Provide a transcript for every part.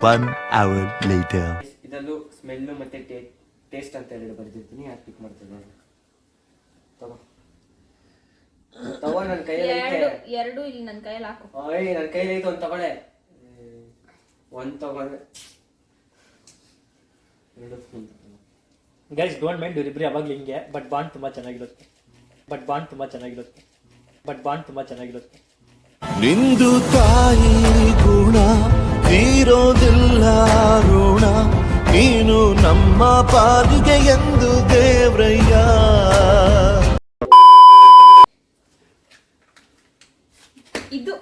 1 hour later. ಇದರಲ್ಲೂ smell ಮತ್ತೆ taste ಅಂತ ಹೇಳಿ ಬರ್ದಿರ್ತೀನಿ. ಯಾಕೆ ಪಿಕ್ ಮಾಡ್ತೀನಿ ನೋಡಿ. ತಗೋ ನನ್ನ ಕೈಯಲ್ಲಿ ಎರಡು ಇಲ್ಲಿ ನನ್ನ ಕೈಯಲ್ಲಿ ಹಾಕು. ನನ್ನ ಕೈಯಲ್ಲಿ ಐತೆ ಒಂದು ತಗೊಳ್ಳೆ. ಒಂದು ತಗೊಂಡ್ರೆ 2 ಸ್ಪೂನ್. ಗೈಸ್ ಡೋಂಟ್ ಮೈಂಡ್ ಇವರಿಬ್ರು ಯಾವಾಗಲೂ ಹಿಂಗೆ. ಬಟ್ ಬಾಂಡ್ ತುಂಬಾ ಚೆನ್ನಾಗಿರುತ್ತೆ. ನಿಂದು ತಾಯಿ ಗುಣ ತೀರೋದಿಲ್ಲ ಋಣ, ನೀನು ನಮ್ಮ ಪಾಲಿಗೆ ಎಂದು ದೇವ್ರಯ್ಯ. ಇದು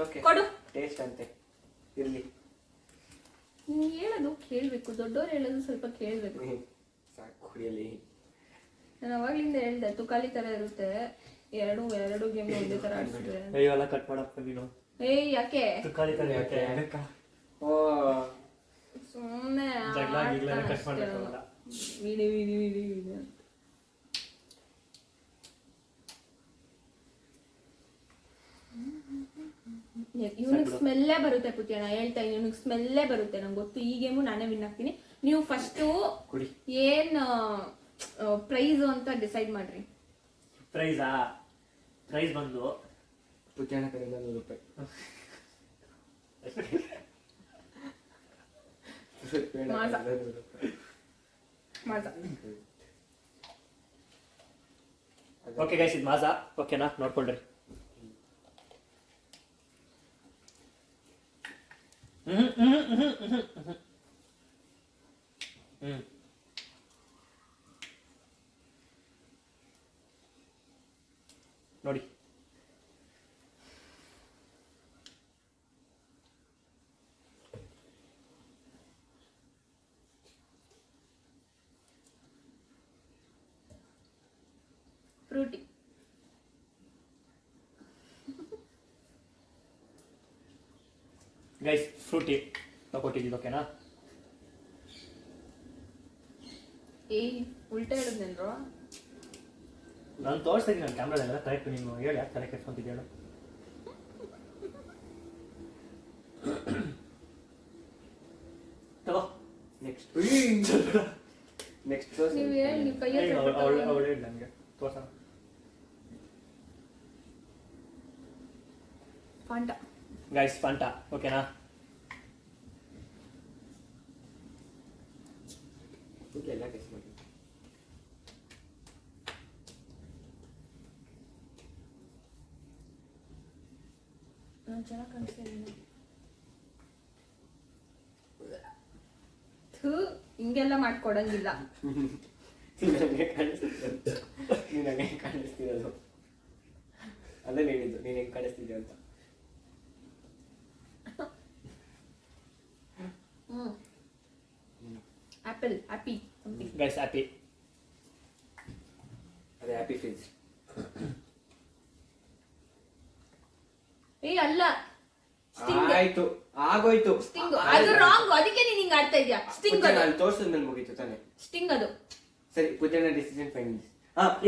ಓಕೆ ಕೊಡು. ಟೇಸ್ಟ್ ಅಂತೆ ಇರ್ಲಿ. ನೀನು ಹೇಳೋದು ಕೇಳಬೇಕು, ದೊಡ್ಡವ್ರು ಹೇಳೋದು ಸ್ವಲ್ಪ ಕೇಳಬೇಕು. ಸಾಕು ಕುಡಿಯಲಿ. ನಾನು ಅವಾಗ್ಲಿಂದ ಹೇಳ್ದೆ ತುಕಾಲಿ ತರ ಇರುತ್ತೆ, ಎರಡು ಗೇಮ್ ಒಂದೇ ತರ ಆಡ್ಸಿದ್ರೆ. ಅಯ್ಯೋ ಕಟ್ ಮಾಡಪ್ಪ ನೀನು. ಯಾಕೆ ತುಕಾಲಿ ತರ ಯಾಕೆ? ಓ ಸುಮ್ಮನೆ ಜಗಳ ಗಿಗ್ಲ ಕಟ್ ಮಾಡಬೇಕಲ್ಲ. ವಿಡಿ ಇವನಿಗೆ ಸ್ಮೆಲ್ಲೇ ಬರುತ್ತೆ ಪುಟ್ಟಿಯಣ್ಣ, ಹೇಳ್ತಾ ಇವನಿಗೆ ಸ್ಮೆಲ್ಲೇ ಬರುತ್ತೆ. ನಂಗೆ ಗೊತ್ತು. ಈ ಗೇಮು ನಾನೇ ವಿನ್ ಆಗ್ತೀನಿ. ನೀವು ಫಸ್ಟು ಏನ್ ಪ್ರೈಸ್ ಅಂತ ಡಿಸೈಡ್ ಮಾಡ್ರಿ. ಪ್ರೈಸ್ ಬಂದು ಪುಟ್ಟಿಯಣ್ಣ ಕಡೆಯಿಂದ 100 ರೂಪಾಯಿ. ಓಕೆ ಗೈಸ್, ಇದು ಮಾಜಾ. ಓಕೆನಾ? ನೋಡ್ಕೊಳ್ರಿ. ನೋಡಿ ಫ್ರೂಟಿ. ಗೈಸ್ ಫ್ರೂಟಿ ತಗೊಟ್ಟಿದ್ದೀವಿ. ಓಕೆನಾ? ಉಲ್ಟಾ ಹೇಳಿದ್ನೇನ್ರೋ ನಾನು ತೋರಿಸ್ತಾ ಇದ್ದೀನಿ ನನ್ನ ಕ್ಯಾಮ್ರಾದಲ್ಲ. ಕರೆಕ್ಟ್ ನೀನು ಹೇಳಿ ಯಾಕೆ ತಲೆ ಕೆಡ್ಸ್ಕೊಂತಿದ್ದೆ ಹೇಳು. ತಗೋ ನೆಕ್ಸ್ಟ್ ನೀವು ಹೇಳಿ. ನೀವು ಕೈಯಲ್ಲಿ ಅವಳು ಹೇಳಿ ನನಗೆ ತೋರ್ಸೋಣ. Fanta guys Fanta. ಓಕೆನಾ? ಎಲ್ಲ ಟೇಸ್ಟ್ ಮಾಡಿ. ಚೆನ್ನಾಗಿ ಕಾಣಿಸ್ತಾ. ಹಿಂಗೆಲ್ಲ ಮಾಡ್ಕೊಡಂಗಿಲ್ಲ. ನೀನು ಹಂಗೆ ಕಾಣಿಸ್ತಿರೋದು. ಅದೇ ಹೇಳಿದ್ದು ನೀನು ಹೆಂಗೆ ಕಾಣಿಸ್ತಿದ್ದೆ ಅಂತ. Apple happy guys happy. ಅದೇ ಹ್ಯಾಪಿ ಫೀಲ್ಸ್. ಅಲ್ಲ ಆಯ್ತು ಆಗೋಯ್ತು. ಸ್ಟಿಂಗ್ ಅದು ರಾಂಗ್. ಅದಕ್ಕೆ ನೀನು ಹಿಂಗೆ ಆಡ್ತಾ ಇದೀಯಾ. ಸ್ಟಿಂಗ್ ಅದು ನಾನು ತೋರಿಸಿದ್ಮೇಲೆ ಮುಗೀತು ತಾನೆ. ಸ್ಟಿಂಗ್ ಅದು. ಸರಿ ಪುಟ್ಟಣ್ಣ ಡಿಸಿಷನ್ ಫೈನಲ್.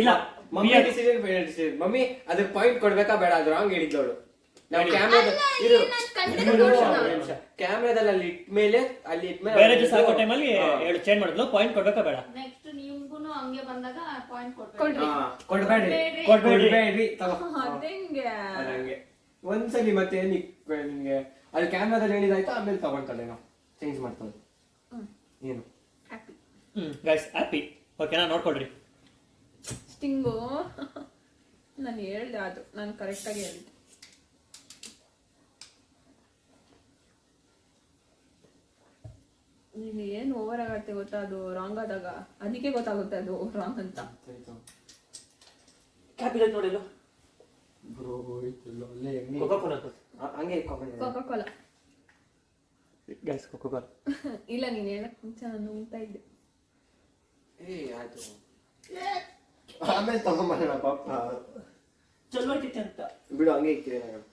ಇಲ್ಲ ಮಮ್ಮಿ ಡಿಸಿಷನ್ ಫೈನಲ್. ಮಮ್ಮಿ ಅದಕ್ಕೆ ಪಾಯಿಂಟ್ ಕೊಡ್ಬೇಕಾ ಬೇಡ? ಅದು ರಾಂಗ್ ಹೇಳಿದ್ಲೋಳು. ನಾವು ಕ್ಯಾಮ್ರಾದಲ್ಲಿ ಅಲ್ಲಿ ಇಟ್ಮೇಲೆ ಬೇರೆ ದಿವಸ ಆಗೋ ಟೈಮಲ್ಲಿ ಹೇಳು ಚೇಂಜ್ ಮಾಡಿದ್ಲು. ಪಾಯಿಂಟ್ ಕೊಡ್ಬೇಕಾ ಬೇಡ? ನೆಕ್ಸ್ಟ್ ನಿಮ್ಗೂ ಹಂಗೆ ಬಂದಾಗ ಪಾಯಿಂಟ್ ಕೊಡ್ಬೇಡ್ರಿ. ಹಂಗೆ ಒಂದ್ಸಲಿ ಮತ್ತೆ ನಿಮ್ಗೆ ಅಲ್ಲಿ ಕ್ಯಾಮ್ರಾದಲ್ಲಿ ಹೇಳಿದಾಯ್ತು, ಆಮೇಲೆ ತಗೊಂತಾಳೆ ನಾವು ಚೇಂಜ್ ಮಾಡ್ತಾಳೆ. ಏನು ಗೈಸ್ ಹ್ಯಾಪಿ. ಓಕೆನಾ? ನೋಡ್ಕೊಳ್ರಿ. ಸ್ಟಿಂಗು ನಾನು ಹೇಳ್ದೆ, ಅದು ನಾನು ಕರೆಕ್ಟಾಗಿ ಹೇಳಿದ್ದೆ. ನೀನು ಏನು ಓವರ್ ಆಗತ್ತೆ ಗೊತ್ತಾ? ಅದು ರಾಂಗ್ ಆದಾಗ ಅದಕ್ಕೆ ಗೊತ್ತಾಗುತ್ತೆ ಅದು ರಾಂಗ್ ಅಂತ. ಕ್ಯಾಪಿಟಲ್ ನೋಡಿಲ್ಲ ಹಂಗೆ ಕೋಕಾ-ಕೋಲಾ. Guys Coca-Cola. ಇಲ್ಲ ನೀನು ಹೇಳಕ್ ಮುಂಚೆ ನಾನು ಉಂತಾ ಇದ್ದೆ. ಆಯ್ತು ಆಮೇಲೆ ತಗೊಂಬರೋಣ ಪಾಪ. ಚಲೋ ಐತಿ ಅಂತ ಬಿಡು, ಹಂಗೆ ಇಕ್ಕಿದೆ ನಾನು.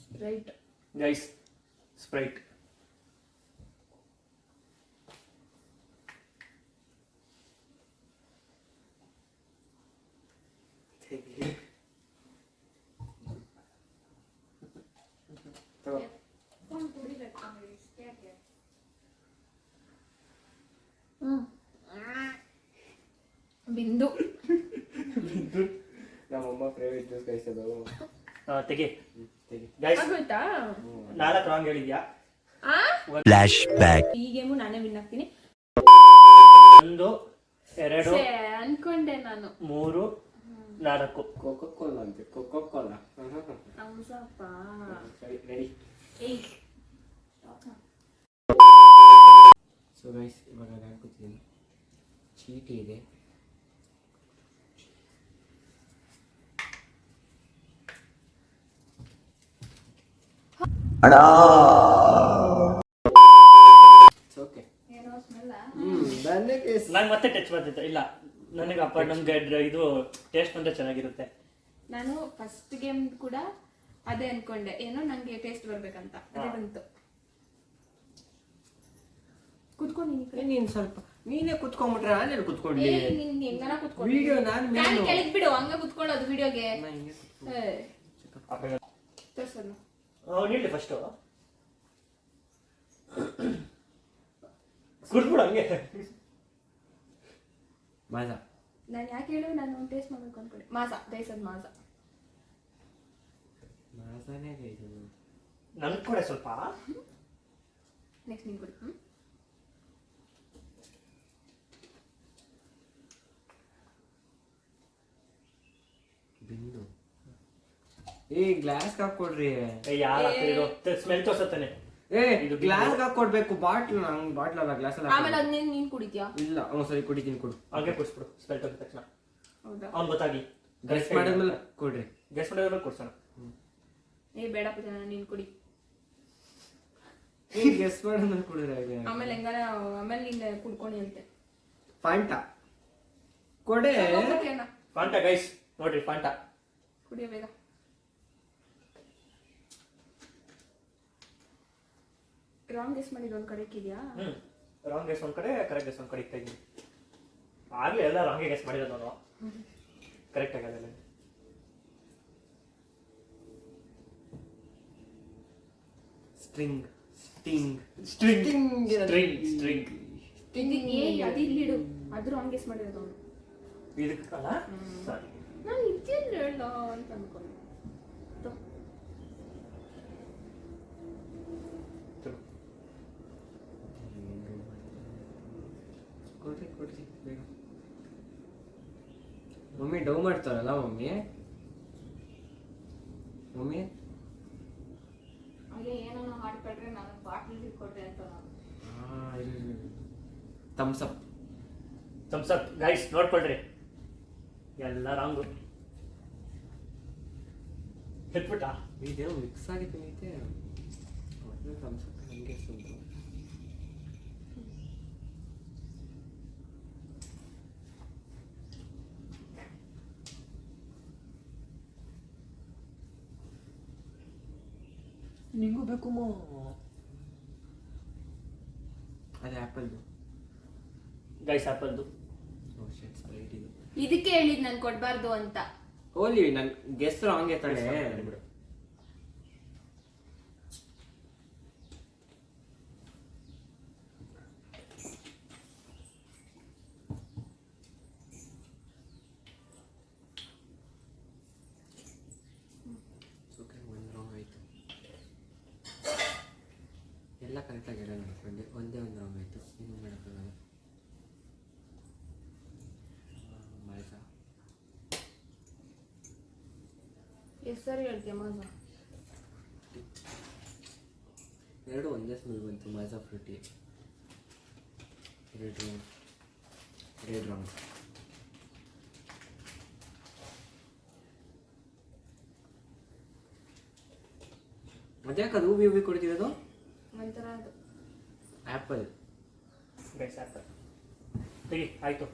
ಸ್ಪ್ರೈಟ್. Guys Sprite. ಗೈಸ್ ಅದು ತೆಗಿ ತೆಗಿ. ಗೈಸ್ ಆಗೋಯ್ತಾ 4 ರಾಂಗ್ ಹೇಳಿದ್ಯಾ. ಆ Flashback. ಈ ಗೇಮು ನಾನೇ ವಿನ್ ಆಗ್ತೀನಿ 1 2 ಅನ್ಕೊಂಡೆ ನಾನು 3 4 ಕೋಕೋ ಕೋಲಾ ಅಂತೆ, ಕೋಕೋ ಕೋಲಾ. ಹೌದಪ್ಪ ಸರಿ ರೆಡಿ. ಏಯ್ ಸೊ ಗೈಸ್ ಇವಾಗ ನಾನು ಹಾಕ್ಕೊತೀನಿ. ಚೀಟಿ ಇದೆ. ಓಕೆ. ಏನೋ ಸ್ಮೆಲ್ ಬಂದೆ ಕೇಸ್. ನಂಗೆ ಮತ್ತೆ ಟಚ್ ಮಾಡ್ತಿತ್ತು. ಇಲ್ಲ ನನಗೆ ಅಪ್ಪ ನಮ್ಗೆ ಇದು ಟೇಸ್ಟ್ ಬಂದ್ರೆ ಚೆನ್ನಾಗಿರುತ್ತೆ. ನಾನು ಫಸ್ಟ್ ಗೇಮ್ ಕೂಡ ಅದೇ ಅನ್ಕೊಂಡೆ, ಏನೋ ನಂಗೆ ಟೇಸ್ಟ್ ಬರ್ಬೇಕಂತ, ಅದೇ ಬಂತು. ಕುತ್ಕೊಂಡು ನೀನ್ ಸ್ವಲ್ಪ ನೀನೇ ಕುತ್ಕೊಂಡ್ಬಿಟ್ರೆ ನಾನೇನು ಕುತ್ಕೊಂಡಿ. ಹೆಂಗನ ಕುತ್ಕೊಂಡು ವಿಡಿಯೋ ನಾನು ಮೇಲು ಕೆಳಗ್ ಬಿಡು, ಹಂಗ ಕುತ್ಕೊಳ್ಳೋದು ವಿಡಿಯೋಗೆ. ನಾನು ಹಿಂಗೆ ಕುತ್ಕೊಂಡೆ. ತೋರ್ಸೋದು ನೀಡಿ ಫಸ್ಟು ಕುಡ್ಬಿಡು ಹಂಗೆ. ಮಾಜಾ ನಾನು ಯಾಕೆ ಹೇಳು, ನಾನು ಟೇಸ್ಟ್ ಮಾಡ್ಬೇಕು ಅನ್ಕೊಂಡೆ. ಮಾಸ ದಯಸದ್ ಮಾಸ ಮಾಜಾನೇ ಗೈಸ್. ನನ್ಗೆ ಕೂಡ ಸ್ವಲ್ಪ ನೆಕ್ಸ್ಟ್ ನೀನು ಕೊಡಿ. ಬಿಂದು ಏ ಗ್ಲಾಸ್ ಹಾಕೊಡ್ರಿ. ಯಾರ ಸ್ಮೆಲ್ ತೋರ್ಸತ್ತಾನೆ. ಏ ಇದು ಗ್ಲಾಸ್ ಹಾಕೊಡ್ಬೇಕು. ಬಾಟ್ಲ್ ನಂಗೆ ಬಾಟ್ಲ್ ಅಲ್ಲ ಗ್ಲಾಸ್ ಅಲ್ಲ. ಆಮೇಲೆ ಅದನ್ನೇ ನೀನ್ ಕುಡಿದ್ಯಾ? ಇಲ್ಲ ಸರಿ ಕುಡಿತೀನಿ ಕೊಡು. ಹಂಗೆ ಕುಡಿಸ್ಬಿಡು ಸ್ಮೆಲ್ ತೋರಿದ ತಕ್ಷಣ ಹೌದಾ? ಅವ್ನು ಗೊತ್ತಾಗಿ ಗೆಸ್ ಮಾಡಿದ್ಮೇಲೆ ಕೊಡ್ರಿ. ಗೆಸ್ ಮಾಡಿದ್ಮೇಲೆ ಕೊಡ್ಸೋಣ. ಏ ಬೇಡಪ್ಪ ಜನ, ನೀನ್ ಕುಡಿ. ಗೆಸ್ ಮಾಡಿದ್ಮೇಲೆ ಕುಡಿದ್ರೆ ಆಮೇಲೆ ಹೆಂಗಾರ ಆಮೇಲೆ ನೀನ್ ಕುಡ್ಕೊಣಿ ಅಂತೆ. ಫಾಂಟಾ ಕೊಡೆ. ಹೋಗ್ಬಿಟ್ಲೇನ? ಫಾಂಟಾ ಗೈಸ್ ನೋಡ್ರಿ, ಫಾಂಟಾ ಕುಡಿಯ ಬೇಗ. ರಾಂಗ್ ಗೆಸ್ ಮಾಡಿದ ಒಂದು ಕರೆಕ್ಟ್ ಇದೆಯಾ? ರಾಂಗ್ ಗೆಸ್ ಒಂದ್ ಕಡೆ, ಕರೆಕ್ಟ್ ಗೆಸ್ ಒಂದ್ ಕಡೆ ಇರ್ತಾ ಇದ್ದೀನಿ. ಆಗ್ಲೇ ಎಲ್ಲ ರಾಂಗ್ ಗೆಸ್ ಮಾಡಿರೋದು ನಾನು. ಕರೆಕ್ಟ್ ಆಗಲ್ಲ. ಸ್ಟ್ರಿಂಗ್ ಸ್ಟಿಂಗ್ ಸ್ಟ್ರಿಂಗ್ ಸ್ಟ್ರಿಂಗ್ ಅದಿಲ್ಲಿಡು, ಅದು ರಾಂಗ್ ಗೆಸ್ ಮಾಡಿರೋದು ಅವನು. ಇದಕ್ಕಲ್ಲ ಸಾರಿ, ನಾನು ಇದ್ದಿಲ್ಲ ಹೇಳ ಅಂತ ಅನ್ಕೊಂಡೆ. ಕೊಡ್ರಿ ಬೇಗ. ಮಮ್ಮಿ ಡೌ ಮಾಡ್ತಾರಲ್ಲ ಮಮ್ಮಿ. ಅದೇ ಏನೋ ಮಾಡ್ಕೊಂಡ್ರೆ ನಾನು ಬಾಟ್ಲ್ ಕೊಟ್ಟೆ ಅಂತ ನಾನು. ಥಮ್ಸ್ ಅಪ್ ಗೈಸ್ ನೋಡ್ಕೊಳ್ರಿ, ಎಲ್ಲ ರಾಂಗು. ಎತ್ಬಿಟ್ಟ ಇದೇನೋ ಮಿಕ್ಸ್ ಆಗಿತ್ತು ಐತೆ. ಥಮ್ಸ್ ಅಪ್ ಹಂಗೆ ಸುಂಟು. ನಿಂಗೂ ಬೇಕು ಅದೇ ಆ್ಯಪಲ್ದು. ಗೈಸ್ ಆಪಲ್ದು. ಸ್ಪ್ರೈಟ್ ಇದು. ಇದಕ್ಕೆ ಹೇಳಿದ್ ನಾನು ಕೊಡ್ಬಾರ್ದು ಅಂತ. ಹೋಲಿ ನನ್ ಗೆಸ್ ರಾಂಗ್ ತಾನೆ. ಒಂದು ರಾಂಗ್ ಆಯ್ತು. ಎಲ್ಲ ಕರೆಕ್ಟಾಗಿ ಹೇಳೋಣ ಅನ್ಕೊಂಡೆ, ಒಂದೇ ಒಂದು ರಾಂಗ್ ಆಯ್ತು. ಇನ್ನೂ ಮಾಡೋಕ್ಕಾಗಲ್ಲ. ಮಾಜಾ ಹೆಸರು ಹೇಳ್ತೀಯ? ಮಾಜಾ ಎರಡು ಒಂದೇ ಸ್ಮೆಲ್ ಬಂತು. ಮಾಜಾ ಫ್ರೂಟಿ. Red wrong. ಅದ್ಯಾಕೆ ಅದು ಹೂವಿ ಕೊಡ್ತಿರೋದು? ಒಂಥರ ಅದು ಆ್ಯಪಲ್. ಗೈಸ್ ಆಪಲ್ ತೆಗಿ. ಆಯ್ತು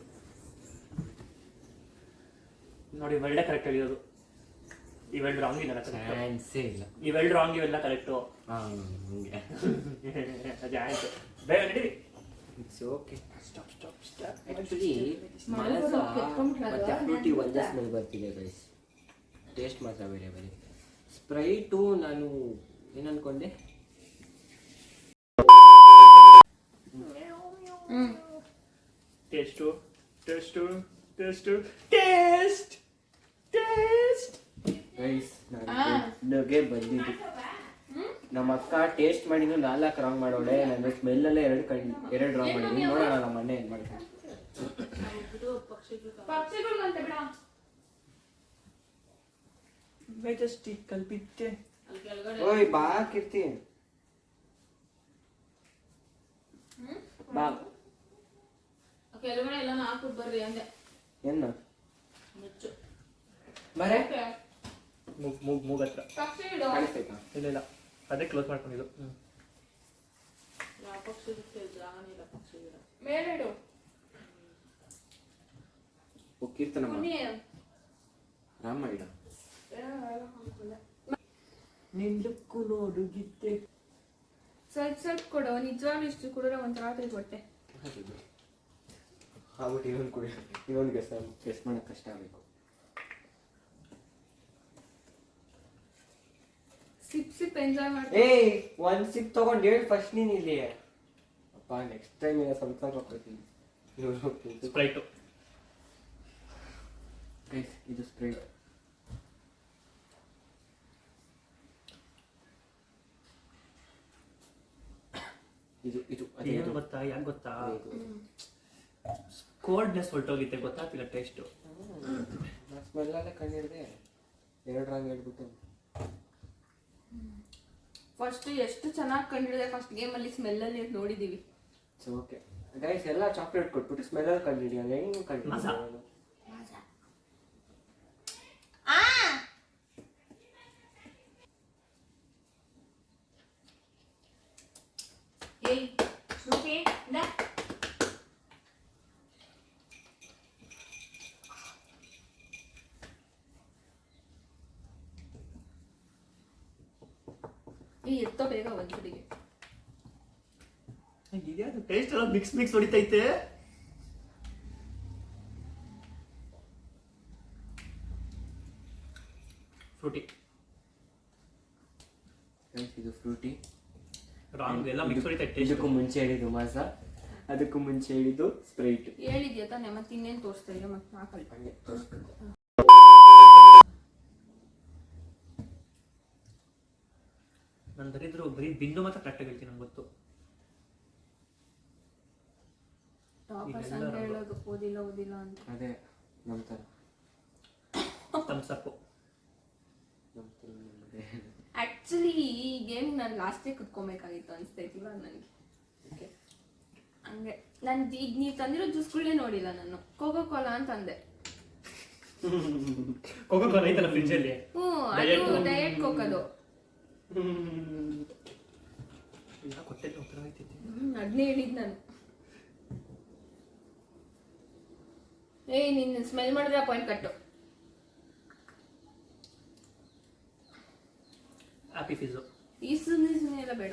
ನೋಡಿ, ಇವೆರಡೇ ಕರೆಕ್ಟ್ ಆಗಿರೋದು. ಇವೆರಡು ರಾಂಗ್ ಇದೆಲ್ಲ ಕರೆಕ್ಟ್. ಚಾನ್ಸೇ ಇಲ್ಲ. ಇವೆರಡು ರಾಂಗ್, ಇವೆಲ್ಲ ಕರೆಕ್ಟು. ಹಂಗೆ ಅದೇ ಆಯ್ತು, ಬೇಗ ನಡೀರಿ. It's okay. ಆ್ಯಕ್ಚುಲಿ ಮಾಜಾ ಮತ್ತು ಫ್ರೂಟಿ ಒಂದೇ ಸ್ಮೆಲ್ ಬರ್ತಿದೆ ಗೈಸ್. ಟೇಸ್ಟ್ ಮಾತ್ರ ಬೇರೆ ಬೇರೆ. ಸ್ಪ್ರೈಟು ನಾನು ಏನು ಅನ್ಕೊಂಡೆ, taste taste taste taste taste guys ನನಗೆ ಬಂದಿದ್ದು ನಮ್ಮ ಅಕ್ಕ ಟೇಸ್ಟ್ ಮಾಡಿದ್ದು 4 ರಾಂಗ್ ಮಾಡೋಳೆ. ನಾನು ಸ್ಮೆಲ್ಲಲ್ಲೇ 2 ರಾಂಗ್ ಮಾಡಿದ್ದೀನಿ. ನೋಡೋಣ ನಮ್ಮ ಅಣ್ಣ ಏನು ಮಾಡ್ತಾರೆ. ಪಕ್ಷಿಗಳಂತೆ ಬಿಡ ಮೆಜೆಸ್ಟಿಕ್ ಕಲ್ಪಿತ್ತೆ. ಓಯ್ ಬಾ ಕೀರ್ತಿ ಬಾ. ಕೆಳಗಡೆ ಎಲ್ಲ ಹಾಕ್ಬಿಟ್ಟು ಬರ್ರಿ ಅಂದೆ. ಏನು ಮುಚ್ಚು ಬರೇ ಮೂಗ್ ಹತ್ರ ಪಕ್ಷಿಗಳು ಕಾಣಿಸ್ತೈತಾ? ಇಲ್ಲ ಅದೇ ಕ್ಲೋಸ್ ಮಾಡ್ಕೊಂಡಿದ್ದು. ಯಾವ ಪಕ್ಷಿ ಜಾಗನಿಲ್ಲ ಪಕ್ಷಿಗಳು ಮೇಲೆ ಇಡು. ಓ ಕೀರ್ತನಮ್ಮ ರಾಮ ಇಡ ನಿಂದಕ್ಕೂ ನೋಡು ಗಿತ್ತೆ. ಸ್ವಲ್ಪ ಕೊಡು, ನಿಜವಾಗ್ಲೂ ಇಷ್ಟು ಕುಡಿದ್ರೆ ಒಂಥರ ಹೊಟ್ಟೆ. ಆಗ್ಬಿಟ್ಟು ಇನ್ನೊಂದು ಗೆಸ್ ಮಾಡಕ್ಕೆ ಕಷ್ಟ ಆಗಬೇಕು. ಸಿಪ್ ಎಂಜಾಯ್ ಮಾಡಿ. ಏಯ್ ಒಂದು ಸಿಪ್ ತಗೊಂಡು ಹೇಳಿ ಫಸ್ಟ್ ನೀನು ಇಲ್ಲಿ. ಅಪ್ಪ ನೆಕ್ಸ್ಟ್ ಟೈಮ್ ಸ್ವಲ್ಪ ಹೋಗ್ತೀನಿ. ಸ್ಪ್ರೈಟು ಗೈಸ್ ಇದು ಸ್ಪ್ರೈಟ್. ಇದು ಏನು ಗೊತ್ತಾ, ಯಾಕೆ ಗೊತ್ತಾ, ಕೋಲ್ಡ್ನೆಸ್ ಹೊರಟೋಗಿತ್ತೆ, ಗೊತ್ತಾಗ್ತಿಲ್ಲ ಟೇಸ್ಟು. ಸ್ಮೆಲ್ಲಲ್ಲೇ ಕಂಡಿಡಿದೆ 2 ರಾಂಗ್ ಹೇಳ್ಬಿಟ್ಟು. ಫಸ್ಟ್ ಎಷ್ಟು ಚೆನ್ನಾಗಿ ಕಂಡಿಡಿದೆ ಫಸ್ಟ್ ಗೇಮಲ್ಲಿ ಸ್ಮೆಲ್ಲಲ್ಲಿ ನೋಡಿದ್ದೀವಿ. ಸೊ ಓಕೆ ಗೈಸ್ ಎಲ್ಲ ಚಾಕ್ಲೇಟ್ ಕೊಟ್ಬಿಟ್ಟು ಸ್ಮೆಲ್ಲಲ್ಲಿ ಕಂಡಿಡಿ ಅಂದ್ರೆ ಹೆಂಗೆ ಕಂಡಿಡಿ. ಏಯ್ ಶ್ರುತಿ ಇಂದ ಈ ಎತ್ತೋ ಬೇಗ ಒಂದ್ಸರಿಗೆ. ಇದ್ಯಾವುದು ಟೇಸ್ಟ್ ಎಲ್ಲ ಮಿಕ್ಸ್ ಹೊಡಿತೈತೆ. ಫ್ರೂಟಿ ಇದು ಫ್ರೂಟಿ ರಾಂಗ್ ಎಲ್ಲ ಮಿಕ್ಸ್ ಹೊಡಿತೈತೆ. ಇದಕ್ಕೂ ಮುಂಚೆ ಹೇಳಿದ್ದು ಮಾಸ, ಅದಕ್ಕೂ ಮುಂಚೆ ಹೇಳಿದ್ದು ಸ್ಪ್ರೈಟ್. ಹೇಳಿದ್ಯಾ ತಾನೆ, ಮತ್ತೆ ಇನ್ನೇನು ತೋರಿಸ್ತಾ ಇದೆಯಾ ಮತ್ತೆ ಹಾಕಲ್ಲ. ಹಂಗೆ ನಾನು ಬರೀದ್ರು ಬರೀ ಬಿಂದು ಮಾತ್ರ ಕರೆಕ್ಟಾಗಿ ಹೇಳ್ತೀನಿ, ನಂಗೆ ಗೊತ್ತು. ಟಾಪರ್ಸ್ ಹಂಗೆ ಹೇಳೋದು, ಓದಿಲ್ಲ ಅಂತ. ಅದೇ ನಮ್ಮ ಥರ ತಮ್ಸಪ್ಪು. ಆಕ್ಚುಲಿ ಈ ಗೇಮ್ ನಾನು ಲಾಸ್ಟೇ ಕುತ್ಕೊಬೇಕಾಗಿತ್ತು ಅನಿಸ್ತೈತಿ ಇವಾಗ ನನಗೆ. ಹಂಗೆ ನಾನು ಈಗ ನೀವು ತಂದಿರೋ ಜ್ಯೂಸ್ಗಳನ್ನೇ ನೋಡಿಲ್ಲ ನಾನು. ಕೋಕೋ ಕೋಲಾ ಅಂತ ಅಂದೆ. ಕೋಕೋ ಕೋಲಾ ಐತಲ್ಲ ಫ್ರಿಡ್ಜಲ್ಲಿ. ಅದು ಡಯಟ್ ಕೋಕದು. ಕೊಟ್ಟೈತೆ ಉತ್ತರ ಆಯ್ತೈತಿ. ಅದನ್ನೇ ಹೇಳಿದ್ ನಾನು. ಏಯ್ ನಿನ್ನ ಸ್ಮೆಲ್ ಮಾಡಿದ್ರೆ ಪಾಯಿಂಟ್ ಕಟ್ಟು. ಹ್ಯಾಪಿ ಫಿಝು. ಈ ಸುಮ್ಮನೆ ಎಲ್ಲ ಬೇಡ.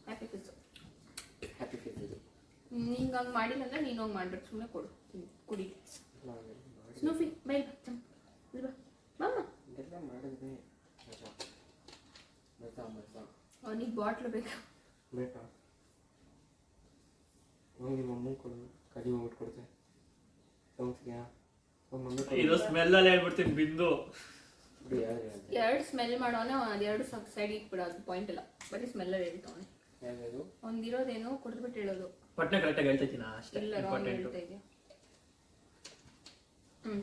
ಹ್ಯಾಪಿ ಫಿಝು. ಹ್ಯಾಪಿ ಫೀಲ್ ಇದು. ನಿಂಗೆ ಹಂಗೆ ಮಾಡಿಲ್ಲ ಅಂದ್ರೆ ನೀನು ಹಂಗೆ ಮಾಡ್ಬೇಕು. ಸುಮ್ಮನೆ ಕೊಡು ಕುಡಿ. ಸ್ನೂಫಿ ಬೈಲ್ ಬಾ ಮಾಮ. ಇದೆಲ್ಲ ಮಾಡಿದ್ರೆ ಮಜಾ. ಅವನಿಗೆ ಬಾಟ್ಲು ಬೇಕಾ? ಹೋಗಿ ನಿಮ್ಮ ಅಮ್ಮಂಗೆ ಕೊಡು, ಕಡಿಮೆ ಊಟ ಕೊಡ್ತೆ ಸೋಮ್ಸ್ಗೆ. ಇದು ಸ್ಮೆಲ್ಲಲ್ಲಿ ಹೇಳ್ಬಿಡ್ತೀನಿ ಬಿಂದು. ಎರಡು ಸ್ಮೆಲ್ ಮಾಡೋನೆ, ಅದೆರಡು ಸೈಡ್ ಇಟ್ಬಿಡೋದು ಪಾಯಿಂಟ್ ಇಲ್ಲ. ಬರೀ ಸ್ಮೆಲ್ಲಲ್ಲಿ ಹೇಳ್ತಾವನೆ. ಒಂದಿರೋದೇನೋ ಕುಡಿದ್ಬಿಟ್ಟು ಹೇಳೋದು. ಪಟ್ನೆ ಕರೆಕ್ಟಾಗಿ ಹೇಳ್ತೈತಿನ ಅಷ್ಟೇ. ಇಲ್ಲ ರಾಂಗ್ ಹೇಳ್ತಾ ಇದೆಯಾ?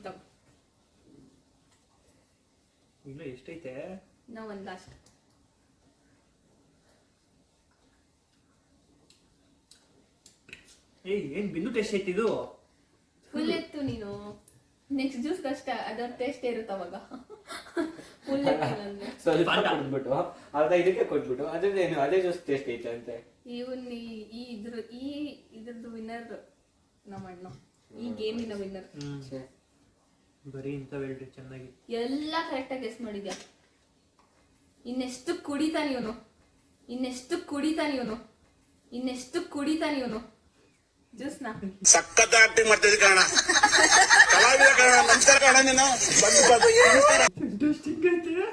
ತಗೋ. ಇಲ್ಲ ಎಷ್ಟೈತೆ? ನಾ ಒಂದು ಲಾಸ್ಟ್. ಏಯ್ ಏನ್ ಬಿಂದು ಟೇಸ್ಟ್ ಐತಿ ಇದು? ಫುಲ್ ಎತ್ತು ನೀನು. ನೆಕ್ಸ್ಟ್ ಜ್ಯೂಸ್ ಕಷ್ಟ, ಅದರ ಟೇಸ್ಟ್ ಇರುತ್ತೆ ಅವಾಗ. ಫುಲ್ ಎತ್ತು ನಂದು. ಸ್ವಲ್ಪ ಕೊಟ್ಬಿಟ್ಟು ಅರ್ಧ ಇದಕ್ಕೆ ಕೊಟ್ಬಿಟ್ಟು ಅದೇನು ಅದೇ ಜ್ಯೂಸ್ ಟೇಸ್ಟ್ ಐತೆ ಅಂತೆ. ಇವನ್ ಇದ್ರದ್ದು ವಿನ್ನರ್ ನಮ್ಮ ಅಣ್ಣ, ಈ ಗೇಮಿನ ವಿನ್ನರ್. ಬರೀ ಇಂಥ ಹೇಳ್ರಿ ಚೆನ್ನಾಗಿ. ಎಲ್ಲ ಕರೆಕ್ಟಾಗಿ ಗೆಸ್ ಮಾಡಿದ್ಯಾ. ಇನ್ನೆಷ್ಟು ಕುಡಿತಾನೆ ಇವನು, ಜ್ಯೂಸ್ನ. ಸಖತ್ ಆಕ್ಟಿಂಗ್ ಮಾಡ್ತಿದ್ದೆ ಕಾರಣ, ಕಲಾವಿದ ಕಾರಣ. ನಮಸ್ಕಾರ ಕಾರಣ, ನೀನು ಇಂಟ್ರೆಸ್ಟಿಂಗ್ ಐತೆ.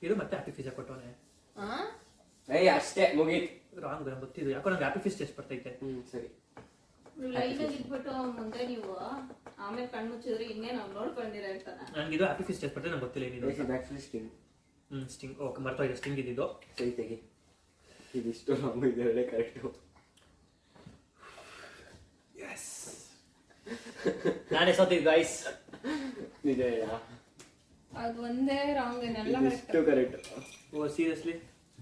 ಇದು ಮತ್ತೆ ಹ್ಯಾಪಿ ಫಿಜ್ ಕೊಟ್ಟವನೆ. ಏಯ್ ಅಷ್ಟೇ ಮುಗೀತು. ರಾಂಗ್ ಗೊತ್ತಿದ್ದು, ಯಾಕೋ ನಂಗೆ ಹ್ಯಾಪಿ ಫಿಶ್ ಟೇಸ್ಟ್ ಬರ್ತೈತೆ. ಸರಿ ಲೈಟಾಗಿ ಇಟ್ಬಿಟ್ಟು ಮುಂದೆ ನೀವು ಆಮೇಲೆ ಕಣ್ಣು ಮುಚ್ಚಿದ್ರೆ ಇನ್ನೇ ನಾವು ನೋಡ್ಕೊಂಡಿರ ಇರ್ತಾನ. ನನಗಿದು ಹ್ಯಾಪಿ ಫಿಸ್ಟ್ ಬರ್ತದೆ, ನಂಗೆ ಗೊತ್ತಿಲ್ಲ ಏನಿದು. ಸ್ಟಿಂಗ್ ಸ್ಟಿಂಗ್ ಓಕೆ, ಮರ್ತೋಗಿದೆ ಸ್ಟಿಂಗ್ ಇದ್ದಿದ್ದು. ಸರಿ ತೆಗಿ, ಇದಿಷ್ಟು ರಾಂಗ್ ಇದೆ, ಒಳ್ಳೆ ಕರೆಕ್ಟು. ಎಸ್, ನಾನೇ ಸೋತಿದ್ದು ಗೈಸ್. ನಿಜ ಅದು ಒಂದೇ ರಾಂಗ್, ಏನೆಲ್ಲ ಇದಿಷ್ಟು ಕರೆಕ್ಟ್. ಓ ಸೀರಿಯಸ್ಲಿ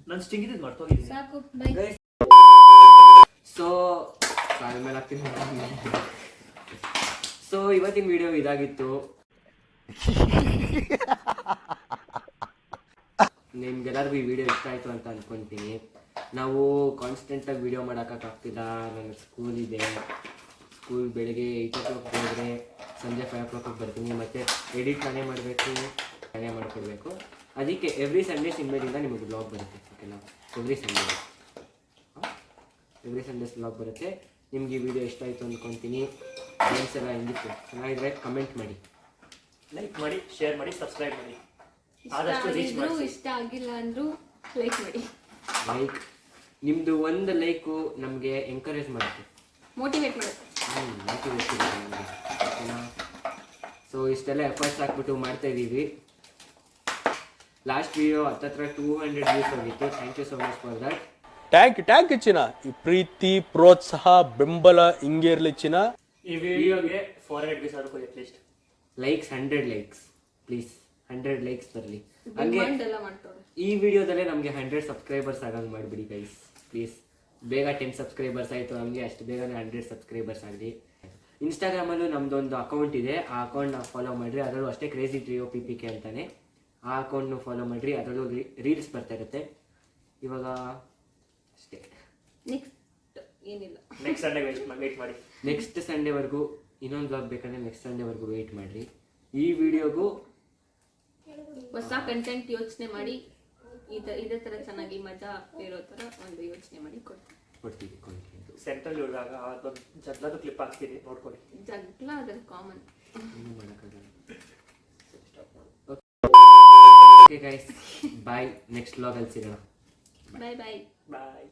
ನಾನು ಸ್ಟಿಂಗ್ ಇದ್ದಿದ್ದು ಮರ್ತೋಗಿದ್ದೀನಿ. ಸಾಕು, ಬೈ. ಸೊ ಕಾಲ ಮೇಲೆ ಹಾಕ್ತೀನಿ. ಸೊ ಇವತ್ತಿನ ವಿಡಿಯೋ ಇದಾಗಿತ್ತು. ನಿಮ್ಗೆಲ್ಲರಿಗೂ ಈ ವಿಡಿಯೋ ಇಷ್ಟ ಆಯಿತು ಅಂತ ಅಂದ್ಕೊತೀನಿ. ನಾವು ಕಾನ್ಸ್ಟೆಂಟಾಗಿ ವಿಡಿಯೋ ಮಾಡೋಕ್ಕಾಗ್ತಿಲ್ಲ, ನನಗೆ ಸ್ಕೂಲ್ ಇದೆ. ಸ್ಕೂಲ್ ಬೆಳಗ್ಗೆ 8 o'clock ಹೋದರೆ ಸಂಜೆ 5 o'clock ಬರ್ತೀನಿ, ಮತ್ತು ಎಡಿಟ್ ನಾನೇ ಮಾಡಬೇಕು, ನಾನೇ ಮಾಡಿಕೊಡ್ಬೇಕು. ಅದಕ್ಕೆ ಎವ್ರಿ ಸಂಡೇಸ್ ಇನ್ಮೇಲಿಂದ ನಿಮಗೆ ಬ್ಲಾಗ್ ಬರುತ್ತೆ, ಓಕೆನಾ? ಎವ್ರಿ ಸಂಡೇಸ್ ಬ್ಲಾಗ್ ಬರುತ್ತೆ. ನಿಮ್ಗೆ ಈ ವಿಡಿಯೋ ಇಷ್ಟ ಆಯಿತು ಅಂದ್ಕೊತೀನಿ. ಫ್ರೆಂಡ್ಸ್ ಎಲ್ಲ ಹೆಂಗಿತ್ತು, ಚೆನ್ನಾಗಿದ್ರೆ ಕಮೆಂಟ್ ಮಾಡಿ, ಲೈಕ್ ಮಾಡಿ, ಶೇರ್ ಮಾಡಿ, ಸಬ್ಸ್ಕ್ರೈಬ್ ಮಾಡಿ. ಆದಷ್ಟು ರೀಚ್ ಮಾಡಿ. ಇಷ್ಟ ಆಗಿಲ್ಲ ಅಂದ್ರೂ ಲೈಕ್ ಮಾಡಿ. ಲೈಕ್ ನಿಮ್ಮದು ಒಂದು ಲೈಕು ನಮಗೆ ಎಂಕರೇಜ್ ಮಾಡುತ್ತೆ, ಮೋಟಿವೇಟ್ ಮಾಡುತ್ತೆ. ಮೋಟಿವೇಟ್ ನಮಗೆ, ಓಕೆನಾ? ಸೊ ಇಷ್ಟೆಲ್ಲ ಎಫರ್ಟ್ಸ್ ಹಾಕ್ಬಿಟ್ಟು ಮಾಡ್ತಾ ಇದ್ದೀವಿ. ಲಾಸ್ಟ್ ವಿಡಿಯೋ ಹತ್ತತ್ರ 200 ವ್ಯೂಸ್ ಹೋಗಿತ್ತು. Thank you so much for that. Thank ಚಿನ್ನ. ಈ ಪ್ರೀತಿ, ಪ್ರೋತ್ಸಾಹ, ಬೆಂಬಲ ಹಿಂಗೆ ಇರ್ಲಿ ಚಿನ್ನ. ಈ ವಿಡಿಯೋಗೆ 400 ವ್ಯೂಸ್ ಆದರೂ at least. Likes 100 likes please, 100 likes ಬರಲಿ. ಹಂಗೆ ಎಲ್ಲ ಮಾಡ್ತಾರೆ. ಈ ವಿಡಿಯೋದಲ್ಲೇ ನಮಗೆ 100 ಸಬ್ಸ್ಕ್ರೈಬರ್ಸ್ ಆಗಂಗೆ ಮಾಡಿಬಿಡಿ ಗೈಸ್ ಪ್ಲೀಸ್. ಬೇಗ 10 ಸಬ್ಸ್ಕ್ರೈಬರ್ಸ್ ಆಯಿತು, ನಮಗೆ ಅಷ್ಟು ಬೇಗನೆ 100 ಸಬ್ಸ್ಕ್ರೈಬರ್ಸ್ ಆಗಲಿ. ಇನ್ಸ್ಟಾಗ್ರಾಮಲ್ಲೂ ನಮ್ಮದೊಂದು ಅಕೌಂಟ್ ಇದೆ, ಆ ಅಕೌಂಟ್ನ ಫಾಲೋ ಮಾಡಿರಿ. ಅದರಲ್ಲೂ ಅಷ್ಟೇ ಕ್ರೇಜಿ ಟ್ರಿಯೋ PPK ಅಂತಾನೆ. ಆ ಅಕೌಂಟ್ನು ಫಾಲೋ ಮಾಡಿರಿ, ಅದರಲ್ಲೂ ರೀಲ್ಸ್ ಬರ್ತಾ ಇರುತ್ತೆ. ಇವಾಗ ಅಷ್ಟೇ, ನೆಕ್ಸ್ಟ್ ಏನಿಲ್ಲ. ನೆಕ್ಸ್ಟ್ ಸಂಡೇ ವೇಟ್ ಮಾಡಿ. ನೆಕ್ಸ್ಟ್ ಸಂಡೇವರೆಗೂ ಇನ್ನೊಂದು ಬ್ಲಾಗ್ ಬೇಕಂದ್ರೆ ನೆಕ್ಸ್ಟ್ ಸಂಡೇವರೆಗೂ ವೆಯ್ಟ್ ಮಾಡಿರಿ. ಈ ವಿಡಿಯೋಗೂ ಹೊಸ ಕಂಟೆಂಟ್ ಯೋಚನೆ ಮಾಡಿ, ಇದೇ ಥರ ಚೆನ್ನಾಗಿ ಮಜಾ ಇರೋ ಥರ ಒಂದು ಯೋಚನೆ ಮಾಡಿ ಕೊಡ್ತೀವಿ ಕಂಟೆಂಟ್. ಸೆಂಟ್ರಲ್ ಇರುವಾಗ ಅದೊಂದು ಜಗ್ಲದು ಕ್ಲಿಪ್ ಹಾಕ್ತೀರಿ, ನೋಡ್ಕೊಳ್ಳಿ. ಜಗ್ಲ ಅದ್ರಲ್ಲಿ ಕಾಮನ್. ಇನ್ನೂ ಮಾಡೋಕ್ಕಾಗಲ್ಲ. ಓಕೆ ಗೈಸ್, ಬಾಯ್. ನೆಕ್ಸ್ಟ್ ವ್ಲಾಗಲ್ಲಿ ಸಿಗೋಣ. ಬಾಯ್ ಬಾಯ್ ಬಾಯ್.